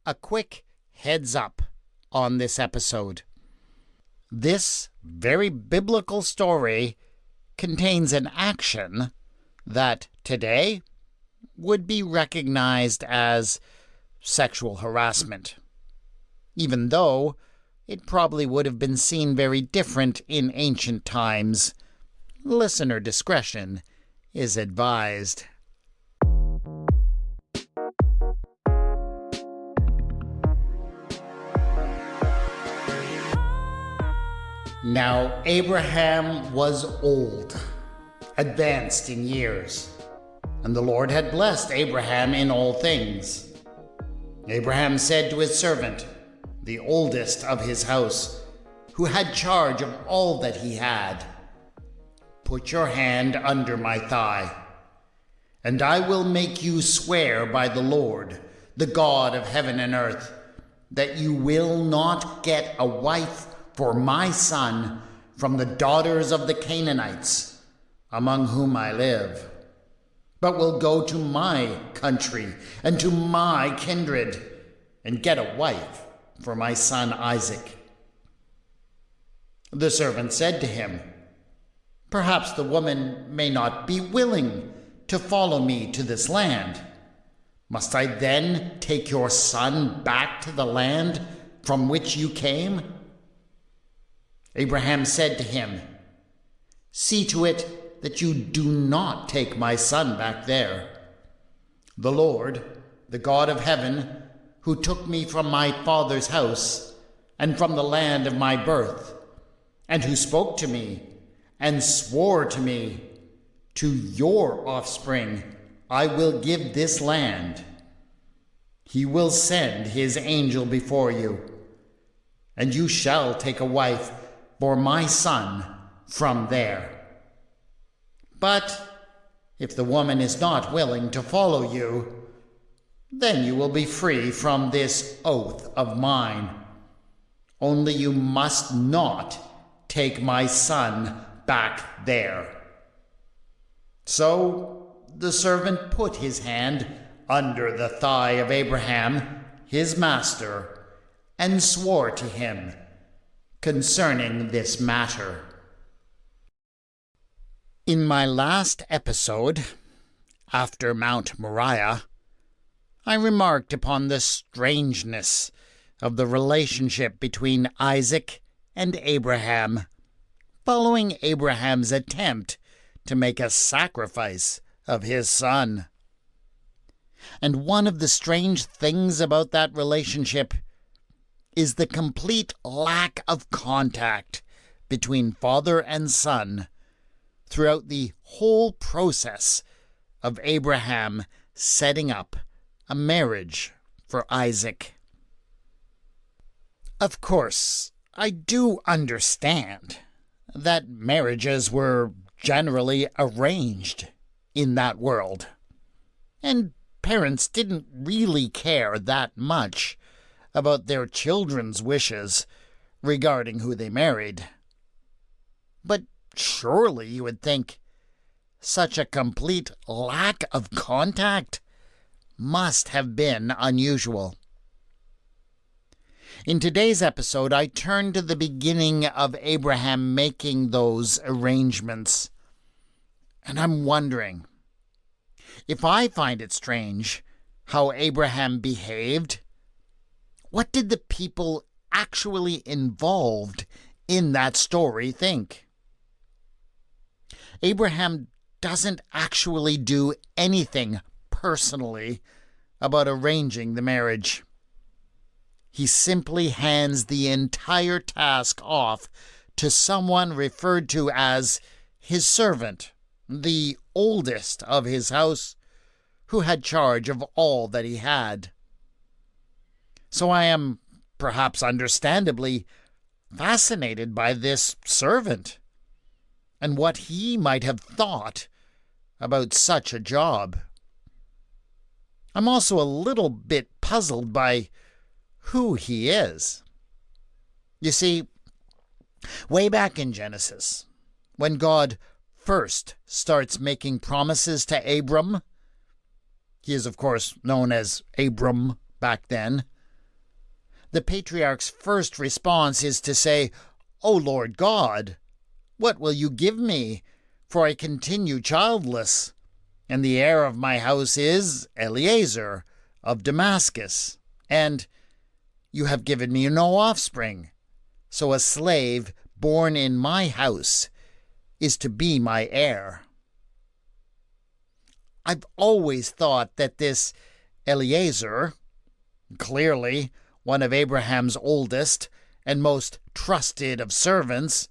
a quick heads up on this episode. This very biblical story contains an action that today would be recognized as sexual harassment, even though it probably would have been seen very different in ancient times. Listener discretion is advised. Now Abraham was old, advanced in years, and the Lord had blessed Abraham in all things. Abraham said to his servant, the oldest of his house, who had charge of all that he had, "Put your hand under my thigh, and I will make you swear by the Lord, the God of heaven and earth, that you will not get a wife for my son from the daughters of the Canaanites, among whom I live, but will go to my country and to my kindred, and get a wife for my son Isaac." The servant said to him, "Perhaps the woman may not be willing to follow me to this land. Must I then take your son back to the land from which you came?" Abraham said to him, "See to it that you do not take my son back there. The Lord, the God of heaven, who took me from my father's house and from the land of my birth, and who spoke to me and swore to me, 'To your offspring I will give this land,' he will send his angel before you, and you shall take a wife for my son from there. But if the woman is not willing to follow you, then you will be free from this oath of mine. Only you must not take my son back there." So the servant put his hand under the thigh of Abraham, his master, and swore to him concerning this matter. In my last episode, after Mount Moriah, I remarked upon the strangeness of the relationship between Isaac and Abraham, following Abraham's attempt to make a sacrifice of his son. And one of the strange things about that relationship is the complete lack of contact between father and son throughout the whole process of Abraham setting up a marriage for Isaac. Of course, I do understand that marriages were generally arranged in that world, and parents didn't really care that much about their children's wishes regarding who they married. But surely you would think such a complete lack of contact must have been unusual. In today's episode, I turn to the beginning of Abraham making those arrangements, and I'm wondering, if I find it strange how Abraham behaved, what did the people actually involved in that story think? Abraham doesn't actually do anything personally about arranging the marriage. He simply hands the entire task off to someone referred to as his servant, the oldest of his house, who had charge of all that he had. So I am, perhaps understandably, fascinated by this servant and what he might have thought about such a job. I'm also a little bit puzzled by who he is. You see, way back in Genesis, when God first starts making promises to Abram, he is of course known as Abram back then, the patriarch's first response is to say, "O Lord God, what will you give me? For I continue childless, and the heir of my house is Eliezer of Damascus, and you have given me no offspring, so a slave born in my house is to be my heir." I've always thought that this Eliezer, clearly one of Abraham's oldest and most trusted of servants,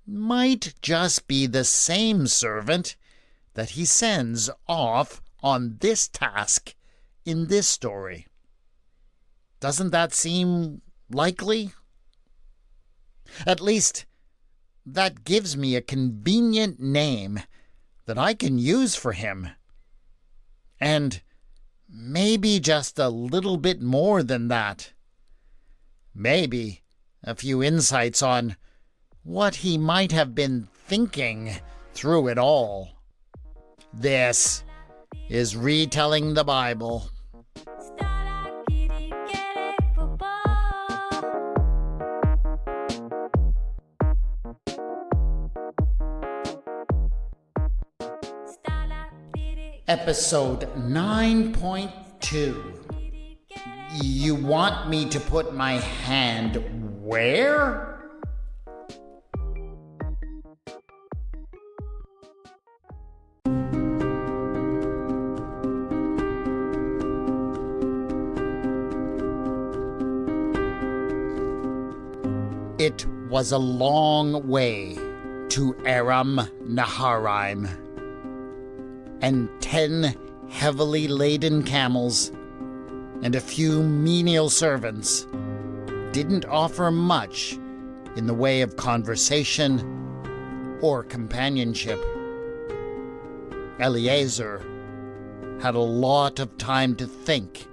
might just be the same servant that he sends off on this task in this story. Doesn't that seem likely? At least, that gives me a convenient name that I can use for him. And maybe just a little bit more than that. Maybe a few insights on what he might have been thinking through it all. This is Retelling the Bible. Episode 9.2. You want me to put my hand where? It was a long way to Aram Naharaim, and 10 heavily laden camels and a few menial servants didn't offer much in the way of conversation or companionship. Eliezer had a lot of time to think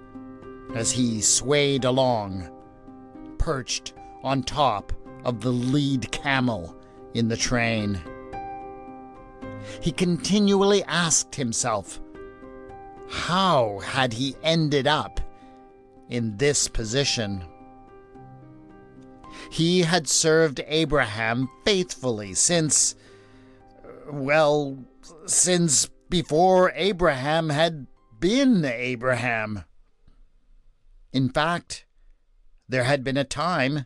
as he swayed along, perched on top of the lead camel in the train. He continually asked himself, how had he ended up in this position? He had served Abraham faithfully since before Abraham had been Abraham. In fact, there had been a time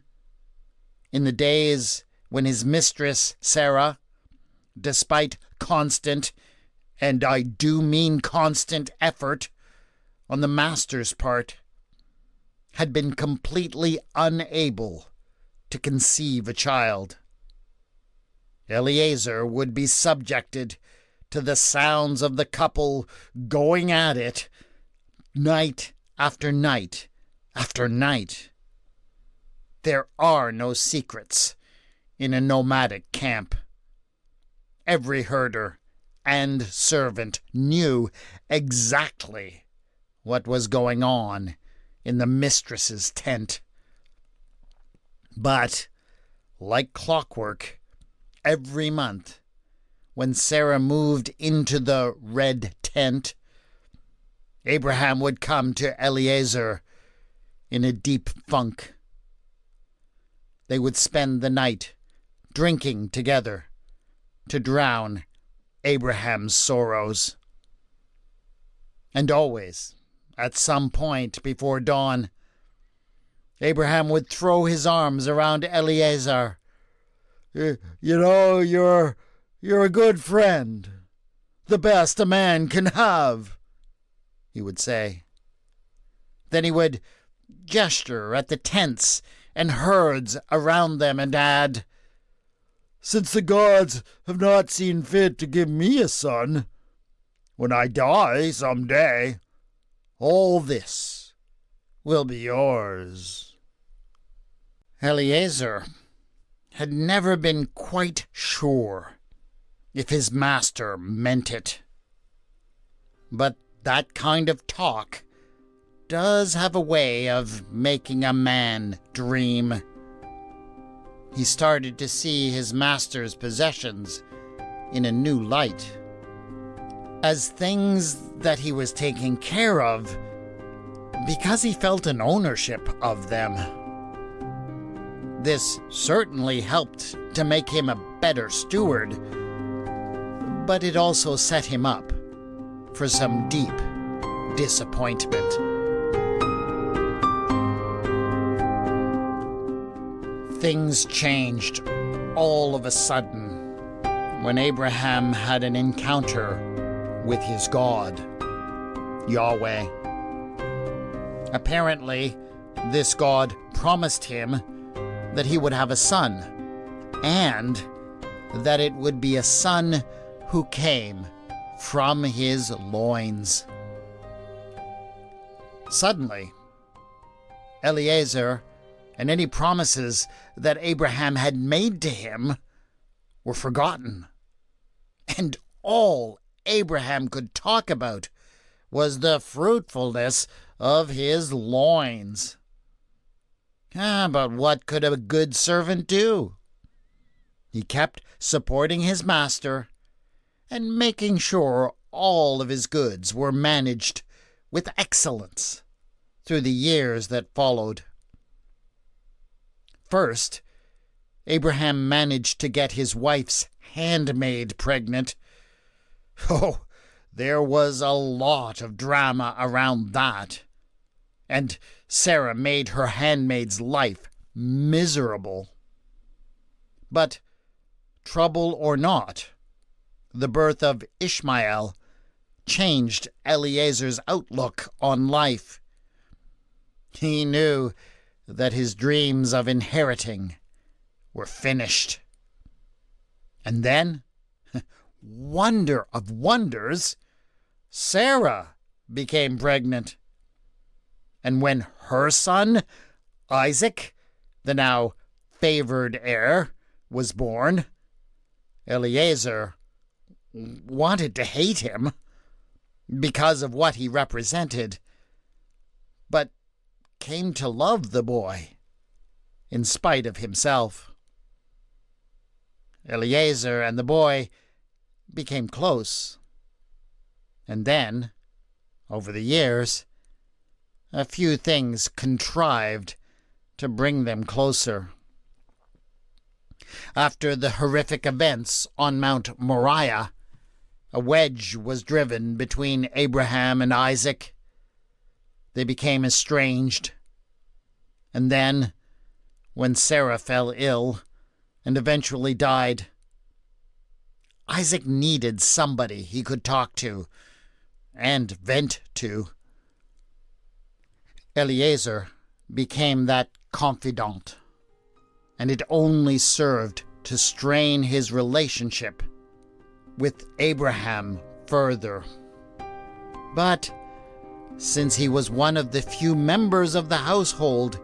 in the days when his mistress Sarah, despite constant, and I do mean constant, effort on the master's part, had been completely unable to conceive a child. Eliezer would be subjected to the sounds of the couple going at it night after night after night. There are no secrets in a nomadic camp. Every herder and servant knew exactly what was going on in the mistress's tent. But, like clockwork, every month, when Sarah moved into the red tent, Abraham would come to Eliezer in a deep funk. They would spend the night drinking together to drown Abraham's sorrows. And always, at some point before dawn, Abraham would throw his arms around Eliezer. You know, you're a good friend, the best a man can have, he would say. Then he would gesture at the tents and herds around them and add, "Since the gods have not seen fit to give me a son, when I die some day, all this will be yours." Eliezer had never been quite sure if his master meant it. But that kind of talk does have a way of making a man dream. He started to see his master's possessions in a new light, as things that he was taking care of because he felt an ownership of them. This certainly helped to make him a better steward, but it also set him up for some deep disappointment. Things changed all of a sudden when Abraham had an encounter with his God, Yahweh. Apparently, this God promised him that he would have a son, and that it would be a son who came from his loins. Suddenly, Eliezer and any promises that Abraham had made to him were forgotten, and all Abraham could talk about was the fruitfulness of his loins. But what could a good servant do? He kept supporting his master and making sure all of his goods were managed with excellence through the years that followed. First, Abraham managed to get his wife's handmaid pregnant. Oh, there was a lot of drama around that, and Sarah made her handmaid's life miserable. But, trouble or not, the birth of Ishmael changed Eliezer's outlook on life. He knew that his dreams of inheriting were finished. And then, wonder of wonders, Sarah became pregnant. And when her son, Isaac, the now favored heir, was born, Eliezer wanted to hate him because of what he represented, but came to love the boy in spite of himself. Eliezer and the boy became close, and then, over the years, a few things contrived to bring them closer. After the horrific events on Mount Moriah, a wedge was driven between Abraham and Isaac. They became estranged. And then, when Sarah fell ill and eventually died, Isaac needed somebody he could talk to and vent to. Eliezer became that confidant, and it only served to strain his relationship with Abraham further. But since he was one of the few members of the household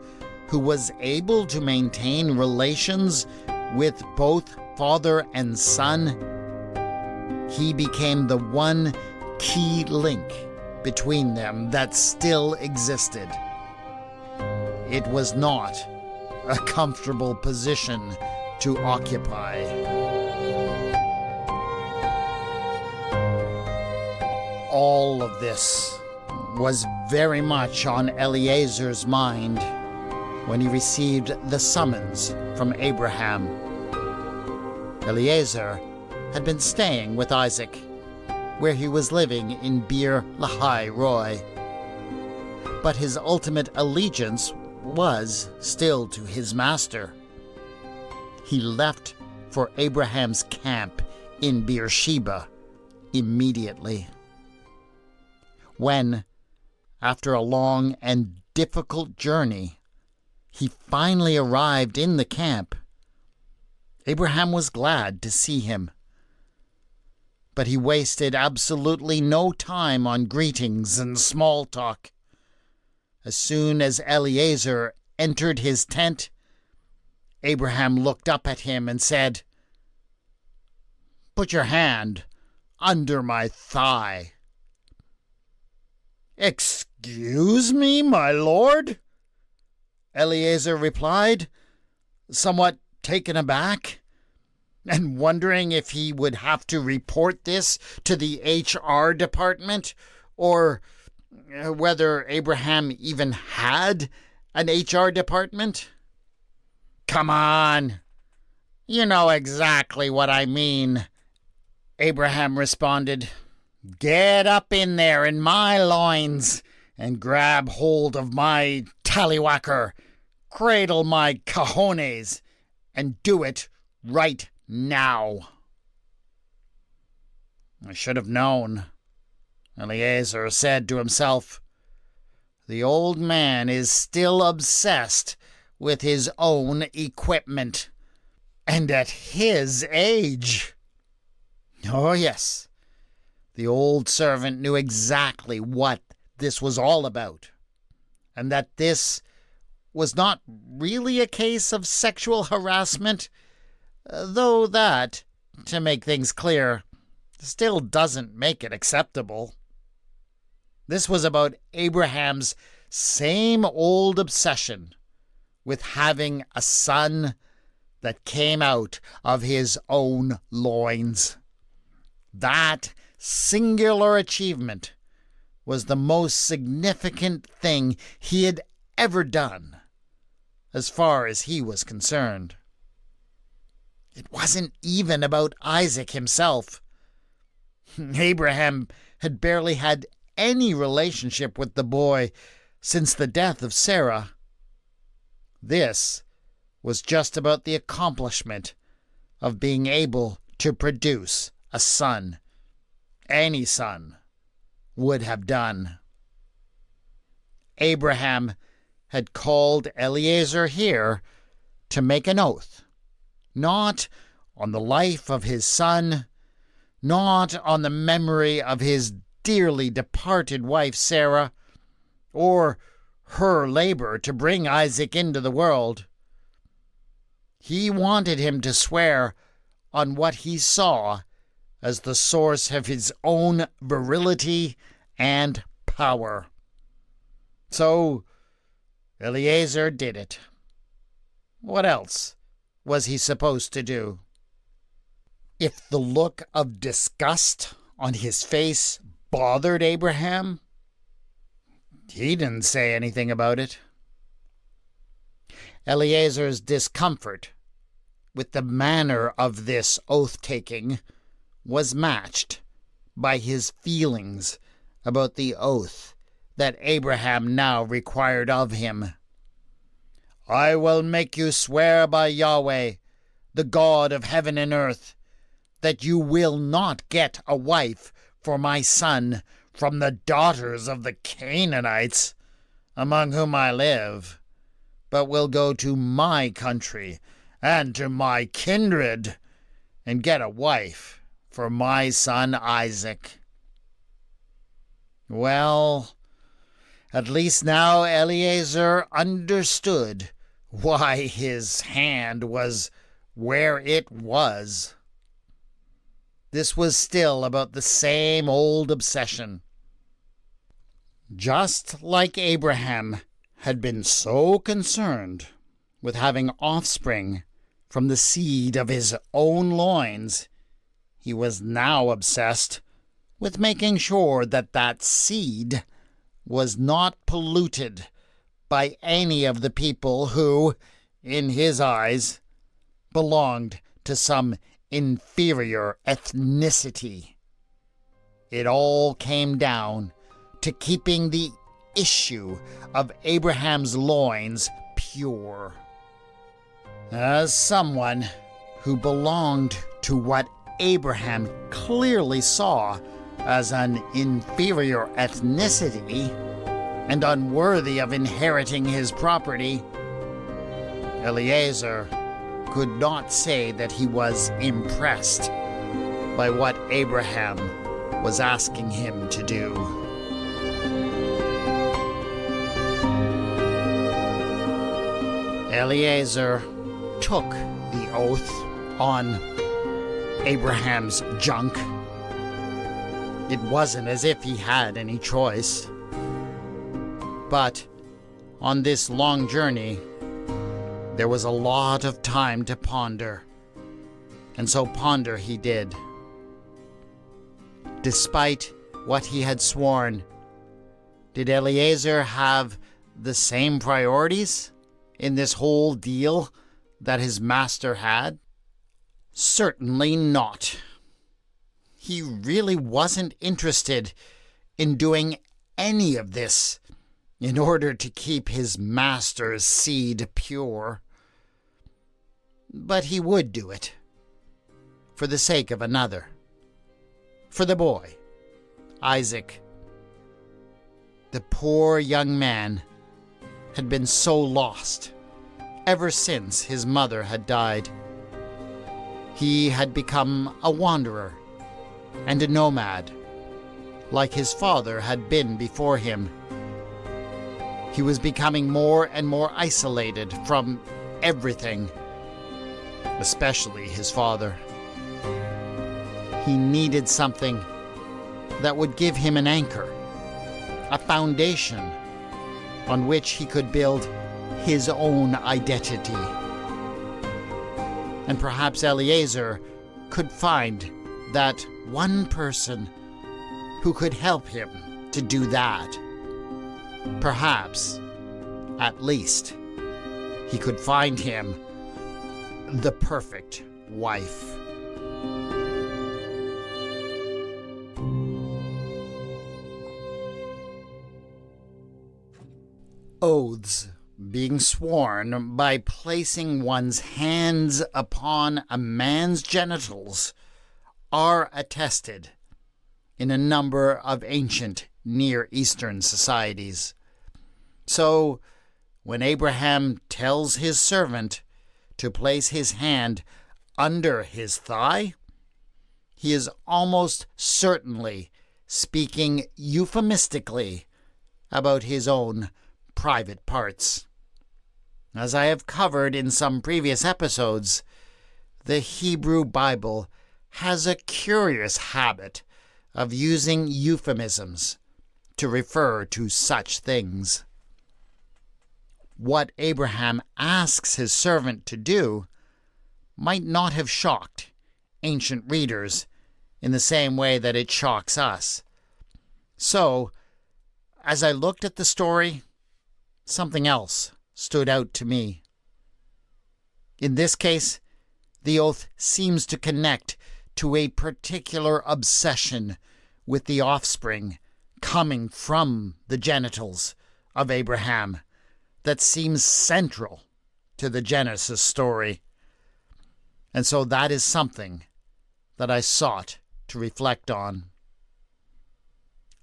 who was able to maintain relations with both father and son, he became the one key link between them that still existed. It was not a comfortable position to occupy. All of this was very much on Eliezer's mind when he received the summons from Abraham. Eliezer had been staying with Isaac, where he was living in Beer Lahai Roi. But his ultimate allegiance was still to his master. He left for Abraham's camp in Beersheba immediately. When, after a long and difficult journey, he finally arrived in the camp, Abraham was glad to see him. But he wasted absolutely no time on greetings and small talk. As soon as Eliezer entered his tent, Abraham looked up at him and said, "Put your hand under my thigh." "Excuse me, my lord?" Eliezer replied, somewhat taken aback, and wondering if he would have to report this to the HR department, or whether Abraham even had an HR department? Come on. You know exactly what I mean, Abraham responded. Get up in there in my loins and grab hold of my tallywhacker, cradle my cojones, and do it right now. I should have known, Eliezer said to himself. The old man is still obsessed with his own equipment, and at his age. Oh, yes, the old servant knew exactly what this was all about, and that this was not really a case of sexual harassment, though that, to make things clear, still doesn't make it acceptable. This was about Abraham's same old obsession with having a son that came out of his own loins. That singular achievement was the most significant thing he had ever done, as far as he was concerned. It wasn't even about Isaac himself. Abraham had barely had any relationship with the boy since the death of Sarah. This was just about the accomplishment of being able to produce a son. Any son would have done. Abraham had called Eliezer here to make an oath, not on the life of his son, not on the memory of his dearly departed wife Sarah, or her labor to bring Isaac into the world. He wanted him to swear on what he saw as the source of his own virility and power. So Eliezer did it. What else was he supposed to do? If the look of disgust on his face bothered Abraham, he didn't say anything about it. Eliezer's discomfort with the manner of this oath-taking was matched by his feelings about the oath that Abraham now required of him. I will make you swear by Yahweh, the God of heaven and earth, that you will not get a wife for my son from the daughters of the Canaanites, among whom I live, but will go to my country and to my kindred, and get a wife for my son Isaac. Well, at least now Eliezer understood why his hand was where it was. This was still about the same old obsession. Just like Abraham had been so concerned with having offspring from the seed of his own loins, he was now obsessed with making sure that that seed was not polluted by any of the people who, in his eyes, belonged to some inferior ethnicity. It all came down to keeping the issue of Abraham's loins pure. As someone who belonged to what Abraham clearly saw as an inferior ethnicity and unworthy of inheriting his property, Eliezer could not say that he was impressed by what Abraham was asking him to do. Eliezer took the oath on Abraham's junk. It wasn't as if he had any choice. But on this long journey, there was a lot of time to ponder, and so ponder he did. Despite what he had sworn, Did Eliezer have the same priorities in this whole deal that his master had? Certainly not. He really wasn't interested in doing any of this in order to keep his master's seed pure. But he would do it for the sake of another, for the boy, Isaac. The poor young man had been so lost ever since his mother had died. He had become a wanderer and a nomad, like his father had been before him. He was becoming more and more isolated from everything, especially his father. He needed something that would give him an anchor, a foundation on which he could build his own identity. And perhaps Eliezer could find that one person who could help him to do that. Perhaps, at least, he could find him the perfect wife. Oaths being sworn by placing one's hands upon a man's genitals are attested in a number of ancient Near Eastern societies. So, when Abraham tells his servant to place his hand under his thigh, he is almost certainly speaking euphemistically about his own private parts. As I have covered in some previous episodes, the Hebrew Bible has a curious habit of using euphemisms to refer to such things. What Abraham asks his servant to do might not have shocked ancient readers in the same way that it shocks us. So, as I looked at the story, something else stood out to me. In this case, the oath seems to connect to a particular obsession with the offspring coming from the genitals of Abraham that seems central to the Genesis story. And so that is something that I sought to reflect on.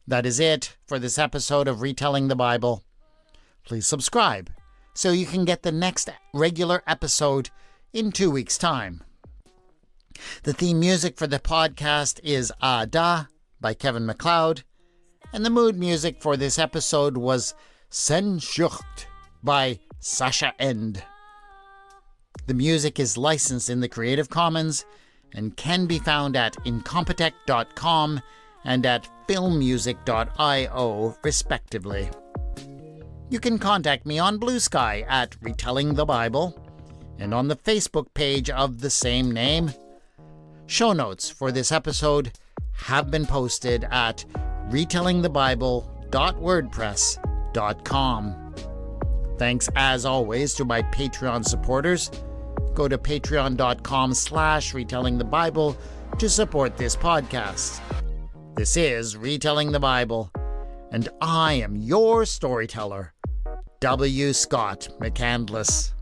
That is it for this episode of Retelling the Bible. Please subscribe so you can get the next regular episode in 2 weeks' time. The theme music for the podcast is Ada by Kevin MacLeod, and the mood music for this episode was Sehnsucht by Sasha End. The music is licensed in the Creative Commons and can be found at incompetech.com and at filmmusic.io, respectively. You can contact me on Bluesky at Retelling the Bible and on the Facebook page of the same name. Show notes for this episode have been posted at retellingthebible.wordpress.com. Thanks as always to my Patreon supporters. Go to patreon.com/retellingthebible to support this podcast. This is Retelling the Bible, and I am your storyteller, W. Scott McCandless.